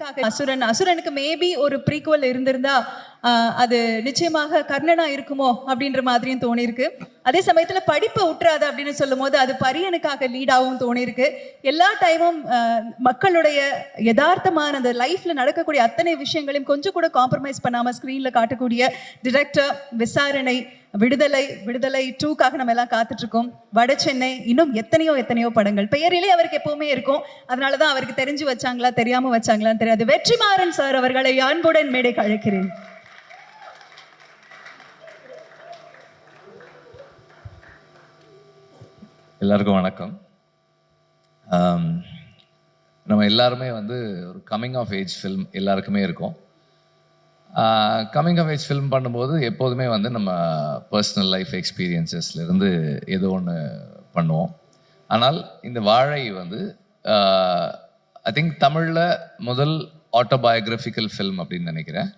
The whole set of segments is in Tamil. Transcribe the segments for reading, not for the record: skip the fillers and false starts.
அசுரனுக்கு மேபி ஒரு ப்ரீக்வல் இருந்திருந்தா அது நிச்சயமாக கர்ணனா இருக்குமோ அப்படின்ற மாதிரியும் தோணிருக்கு. அதே சமயத்துல படிப்பை விட்டுறாத அப்படின்னு சொல்லும் போது அது பரியனுக்காக லீடாகவும் தோணிருக்கு. எல்லா டைமும் மக்களுடைய யதார்த்தமான அந்த லைஃப்ல நடக்கக்கூடிய அத்தனை விஷயங்களையும் கொஞ்சம் கூட காம்ப்ரமைஸ் பண்ணாம ஸ்கிரீன்ல காட்டக்கூடிய டிரெக்டர், விசாரணை, விடுதலை 2க்காக நம்ம எல்லாம் காத்துட்டு இருக்கோம். வட சென்னை, இன்னும் எத்தனையோ படங்கள் பெயரிலே அவருக்கு எப்பவுமே இருக்கும். அதனாலதான் அவருக்கு தெரிஞ்சு வச்சாங்களா தெரியாம வச்சாங்களான்னு தெரியாது. வெற்றிமாறன் சார் அவர்களை அன்புடன் மேடைக்கு அழைக்கிறேன். எல்லாருக்கும் வணக்கம். நம்ம எல்லாருமே ஒரு கம்மிங் ஆஃப் ஏஜ் ஃபில்ம் எல்லாருக்குமே இருக்கும். கம்மிங் ஆஃப் ஏஜ் ஃபில்ம் பண்ணும்போது எப்போதுமே நம்ம பர்சனல் லைஃப் எக்ஸ்பீரியன்சஸ்லேருந்து ஏதோ ஒன்று பண்ணுவோம். ஆனால் இந்த வாழை ஐ திங்க் தமிழில் முதல் ஆட்டோபயோகிராஃபிக்கல் ஃபில்ம் அப்படின்னு நினைக்கிறேன்.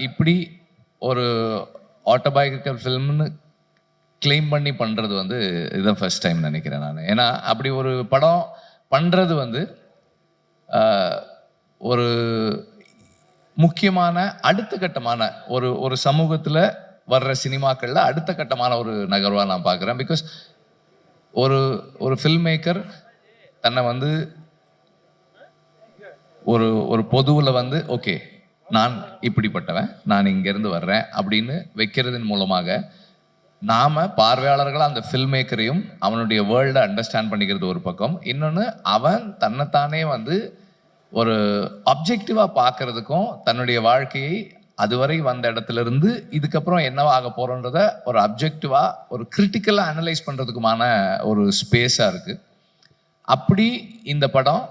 இப்படி ஒரு ஆட்டோபயோகிராஃபிக்கல் ஃபில்ம்னு கிளைம் பண்ணி பண்ணுறது இதுதான் ஃபர்ஸ்ட் டைம் நினைக்கிறேன் நான். ஏன்னா அப்படி ஒரு படம் பண்ணுறது ஒரு முக்கியமான அடுத்த கட்டமான ஒரு சமூகத்தில் வர்ற சினிமாக்களில் அடுத்த கட்டமான ஒரு நகர்வாக நான் பார்க்குறேன். பிகாஸ் ஒரு ஃபில்ம் மேக்கர் தன்னை ஒரு பொதுவில் ஓகே நான் இப்படிப்பட்டவன், நான் இங்கேருந்து வர்றேன் அப்படின்னு வைக்கிறதன் மூலமாக நாம் பார்வையாளர்களாக அந்த ஃபில்ம் மேக்கரையும் அவனுடைய வேர்ல்டை அண்டர்ஸ்டாண்ட் பண்ணிக்கிறது ஒரு பக்கம். இன்னொன்று அவன் தன்னைத்தானே ஒரு அப்ஜெக்டிவாக பார்க்கறதுக்கும் தன்னுடைய வாழ்க்கையை அதுவரை வந்த இடத்துல இருந்து இதுக்கப்புறம் என்னவாக போகிறோன்றத ஒரு அப்ஜெக்டிவாக ஒரு கிரிட்டிக்கலாக அனலைஸ் பண்ணுறதுக்குமான ஒரு ஸ்பேஸாக இருக்குது. அப்படி இந்த படம்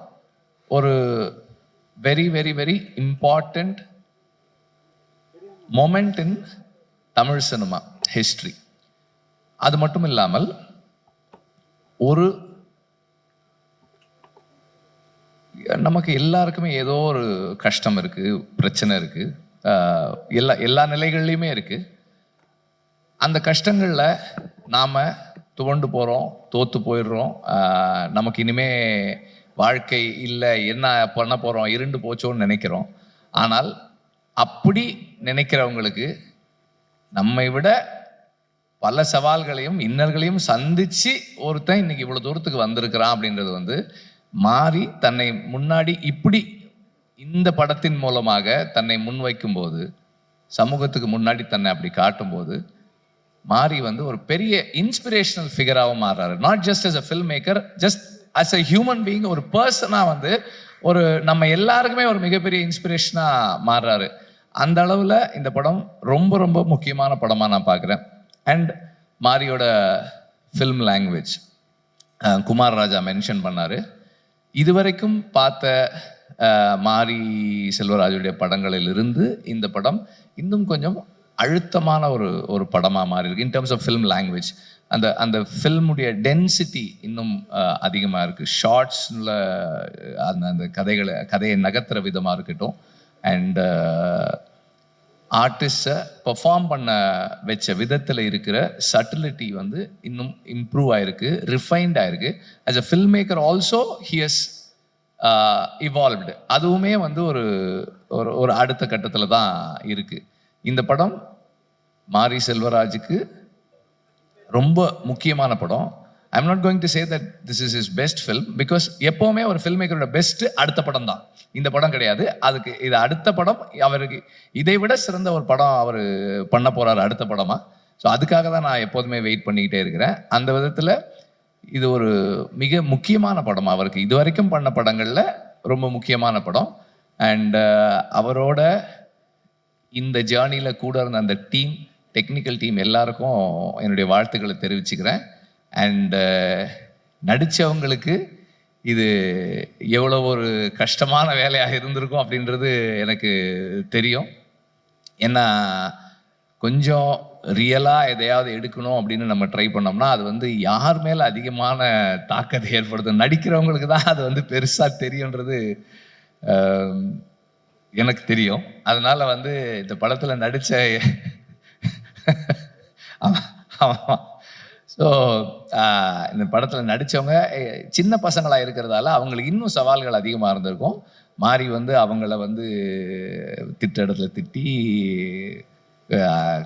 ஒரு very very very important moment இன் தமிழ் சினிமா ஹிஸ்ட்ரி. அது மட்டும் இல்லாமல் நமக்கு எல்லாருக்குமே ஏதோ ஒரு கஷ்டம் இருக்குது, பிரச்சனை இருக்குது, எல்லா நிலைகள்லையுமே இருக்குது. அந்த கஷ்டங்களில் நாம் துவண்டு போகிறோம், தோற்று போயிடுறோம், நமக்கு இனிமே வாழ்க்கை இல்லை, என்ன பண்ண போகிறோம், இருண்டு போச்சோன்னு நினைக்கிறோம். ஆனால் அப்படி நினைக்கிறவங்களுக்கு நம்மை விட பல சவால்களையும் இன்னல்களையும் சந்திச்சு ஒருத்தன் இன்னைக்கு இவ்வளோ தூரத்துக்கு வந்திருக்கிறான் அப்படின்றது மாறி தன்னை முன்னாடி இப்படி இந்த படத்தின் மூலமாக தன்னை முன்வைக்கும் போது, சமூகத்துக்கு முன்னாடி தன்னை அப்படி காட்டும்போது மாறி ஒரு பெரிய இன்ஸ்பிரேஷனல் ஃபிகராகவும் மாறுறாரு. Not just as a film maker, just as a human being, ஒரு பர்சனாக நம்ம எல்லாருக்குமே ஒரு மிகப்பெரிய இன்ஸ்பிரேஷனாக மாறுறாரு. அந்த அளவில் இந்த படம் ரொம்ப ரொம்ப முக்கியமான படமாக நான் பார்க்குறேன். அண்ட் மாரியோட film language Kumar Raja mention பண்ணார். இதுவரைக்கும் பார்த்த மாரி செல்வராஜுடைய படங்களிலிருந்து இந்த படம் இன்னும் கொஞ்சம் அழுத்தமான ஒரு படமாக மாறி இருக்கு. In terms of film language அந்த ஃபில்முடைய டென்சிட்டி இன்னும் அதிகமாக இருக்குது. ஷார்ட்ஸில் அந்த கதையை நகர்த்துற விதமாக இருக்கட்டும், அண்ட் ஆர்டிஸ்டை பெர்ஃபார்ம் பண்ண வச்ச விதத்தில் இருக்கிற சட்டிலிட்டி இன்னும் இம்ப்ரூவ் ஆயிருக்கு, ரிஃபைன்ட் ஆயிருக்கு. As a film maker also he has evolved. அதுவுமே ஒரு அடுத்த கட்டத்தில் தான் இருக்குது. இந்த படம் மாரி செல்வராஜுக்கு ரொம்ப முக்கியமான படம். I'm not going to say that this is is best film, because எப்போவுமே ஒரு ஃபில்ம் மேக்கரோட பெஸ்ட்டு அடுத்த படம் தான். இந்த படம் கிடையாது. அதுக்கு இது அடுத்த படம், அவருக்கு இதை விட சிறந்த ஒரு படம் அவர் பண்ண போகிறார் அடுத்த படமாக. ஸோ அதுக்காக தான் நான் எப்போதுமே வெயிட் பண்ணிக்கிட்டே இருக்கிறேன். அந்த விதத்தில் இது ஒரு மிக முக்கியமான படம், அவருக்கு இது வரைக்கும் பண்ண படங்களில் ரொம்ப முக்கியமான படம். அண்ட் அவரோட இந்த ஜேர்னியில் கூட இருந்த அந்த டீம், டெக்னிக்கல் டீம் எல்லாருக்கும் என்னுடைய வாழ்த்துக்களை தெரிவிச்சுக்கிறேன். அண்ட் நடித்தவங்களுக்கு இது எவ்வளோ ஒரு கஷ்டமான வேலையாக இருந்திருக்கும் அப்படின்றது எனக்கு தெரியும். ஏன்னா கொஞ்சம் ரியலாக எதையாவது எடுக்கணும் அப்படின்னு நம்ம ட்ரை பண்ணோம்னா அது யார் மேலே அதிகமான தாக்கத்தை ஏற்படுத்தும், நடிக்கிறவங்களுக்கு தான் அது பெருசாக தெரியுன்றது எனக்கு தெரியும். அதனால் இந்த படத்தில் நடித்த ஸோ இந்த படத்தில் நடித்தவங்க சின்ன பசங்களாக இருக்கிறதால அவங்களுக்கு இன்னும் சவால்கள் அதிகமாக இருந்திருக்கும். மாறி வந்து அவங்கள வந்து திட்ட இடத்துல திட்டி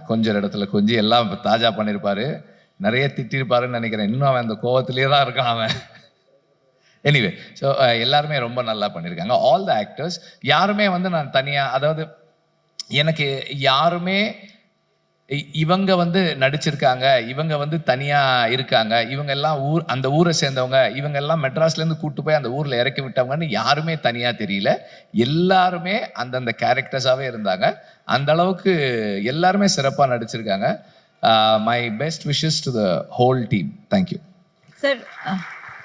கொஞ்சம் இடத்துல கொஞ்சம் எல்லாம் தாஜா பண்ணியிருப்பாரு. நிறைய திட்டிருப்பாருன்னு நினைக்கிறேன். இன்னும் அவன் அந்த கோவத்திலே தான் இருக்கான் அவன். எனிவே ஸோ எல்லாருமே ரொம்ப நல்லா பண்ணியிருக்காங்க. ஆல் த ஆக்டர்ஸ் யாருமே வந்து நான் தனியாக, அதாவது எனக்கு யாருமே இவங்க வந்து நடிச்சிருக்காங்க, இவங்க வந்து தனியாக இருக்காங்க, இவங்க எல்லாம் அந்த ஊரை சேர்ந்தவங்க, இவங்க எல்லாம் மெட்ராஸ்லேருந்து கூட்டு போய் அந்த ஊரில் இறக்கி விட்டவங்கன்னு யாருமே தனியாக தெரியல. எல்லாருமே அந்தந்த கேரக்டர்ஸாகவே இருந்தாங்க. அந்த அளவுக்கு எல்லாருமே சிறப்பாக நடிச்சிருக்காங்க. My best wishes to the whole team. Thank you sir.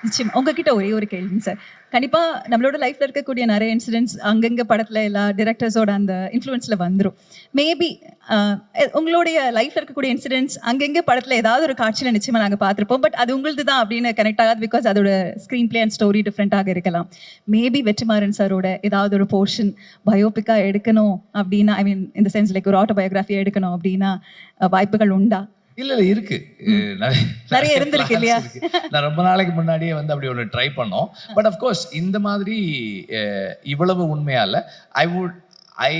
நிச்சயம் உங்ககிட்ட ஒரே ஒரு கேள்விங்க சார். கண்டிப்பாக நம்மளோட லைஃப்பில் இருக்கக்கூடிய நிறைய இன்சிடென்ட்ஸ் அங்கங்கே படத்தில் எல்லா டிரெக்டர்ஸோட அந்த இன்ஃப்ளூயன்ஸில் வந்துடும். மேபி உங்களுடைய லைஃப்பில் இருக்கக்கூடிய இன்சிடென்ட்ஸ் அங்கங்கே படத்தில் ஏதாவது ஒரு காட்சியில் நிச்சயமாக நாங்கள் பார்த்துருப்போம். பட் அது உங்களது தான் அப்படின்னு கனெக்ட் ஆகாது. பிகாஸ் அதோட ஸ்க்ரீன் பிளே அண்ட் ஸ்டோரி டிஃப்ரெண்ட்டாக இருக்கலாம். மேபி வெற்றிமாறன் சாரோட ஏதாவது ஒரு போர்ஷன் பயோபிக்காக எடுக்கணும் அப்படின்னா, ஐ மீன் இந்த சென்ஸ் லைக் ஒரு ஆட்டோபயோகிராஃபியாக எடுக்கணும் அப்படின்னா வாய்ப்புகள் உண்டா? இல்ல இருக்கு. நிறைய இருந்திருக்கு இல்லையா? நான் ரொம்ப நாளைக்கு முன்னாடியே வந்து அப்படி ஒன்று ட்ரை பண்ணோம். பட் அஃப்கோர்ஸ் இந்த மாதிரி இவ்வளவு உண்மையா இல்ல. I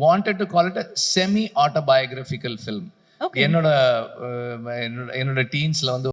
wanted to call it a semi autobiographical film. என்னோட டீன்ஸ்ல வந்து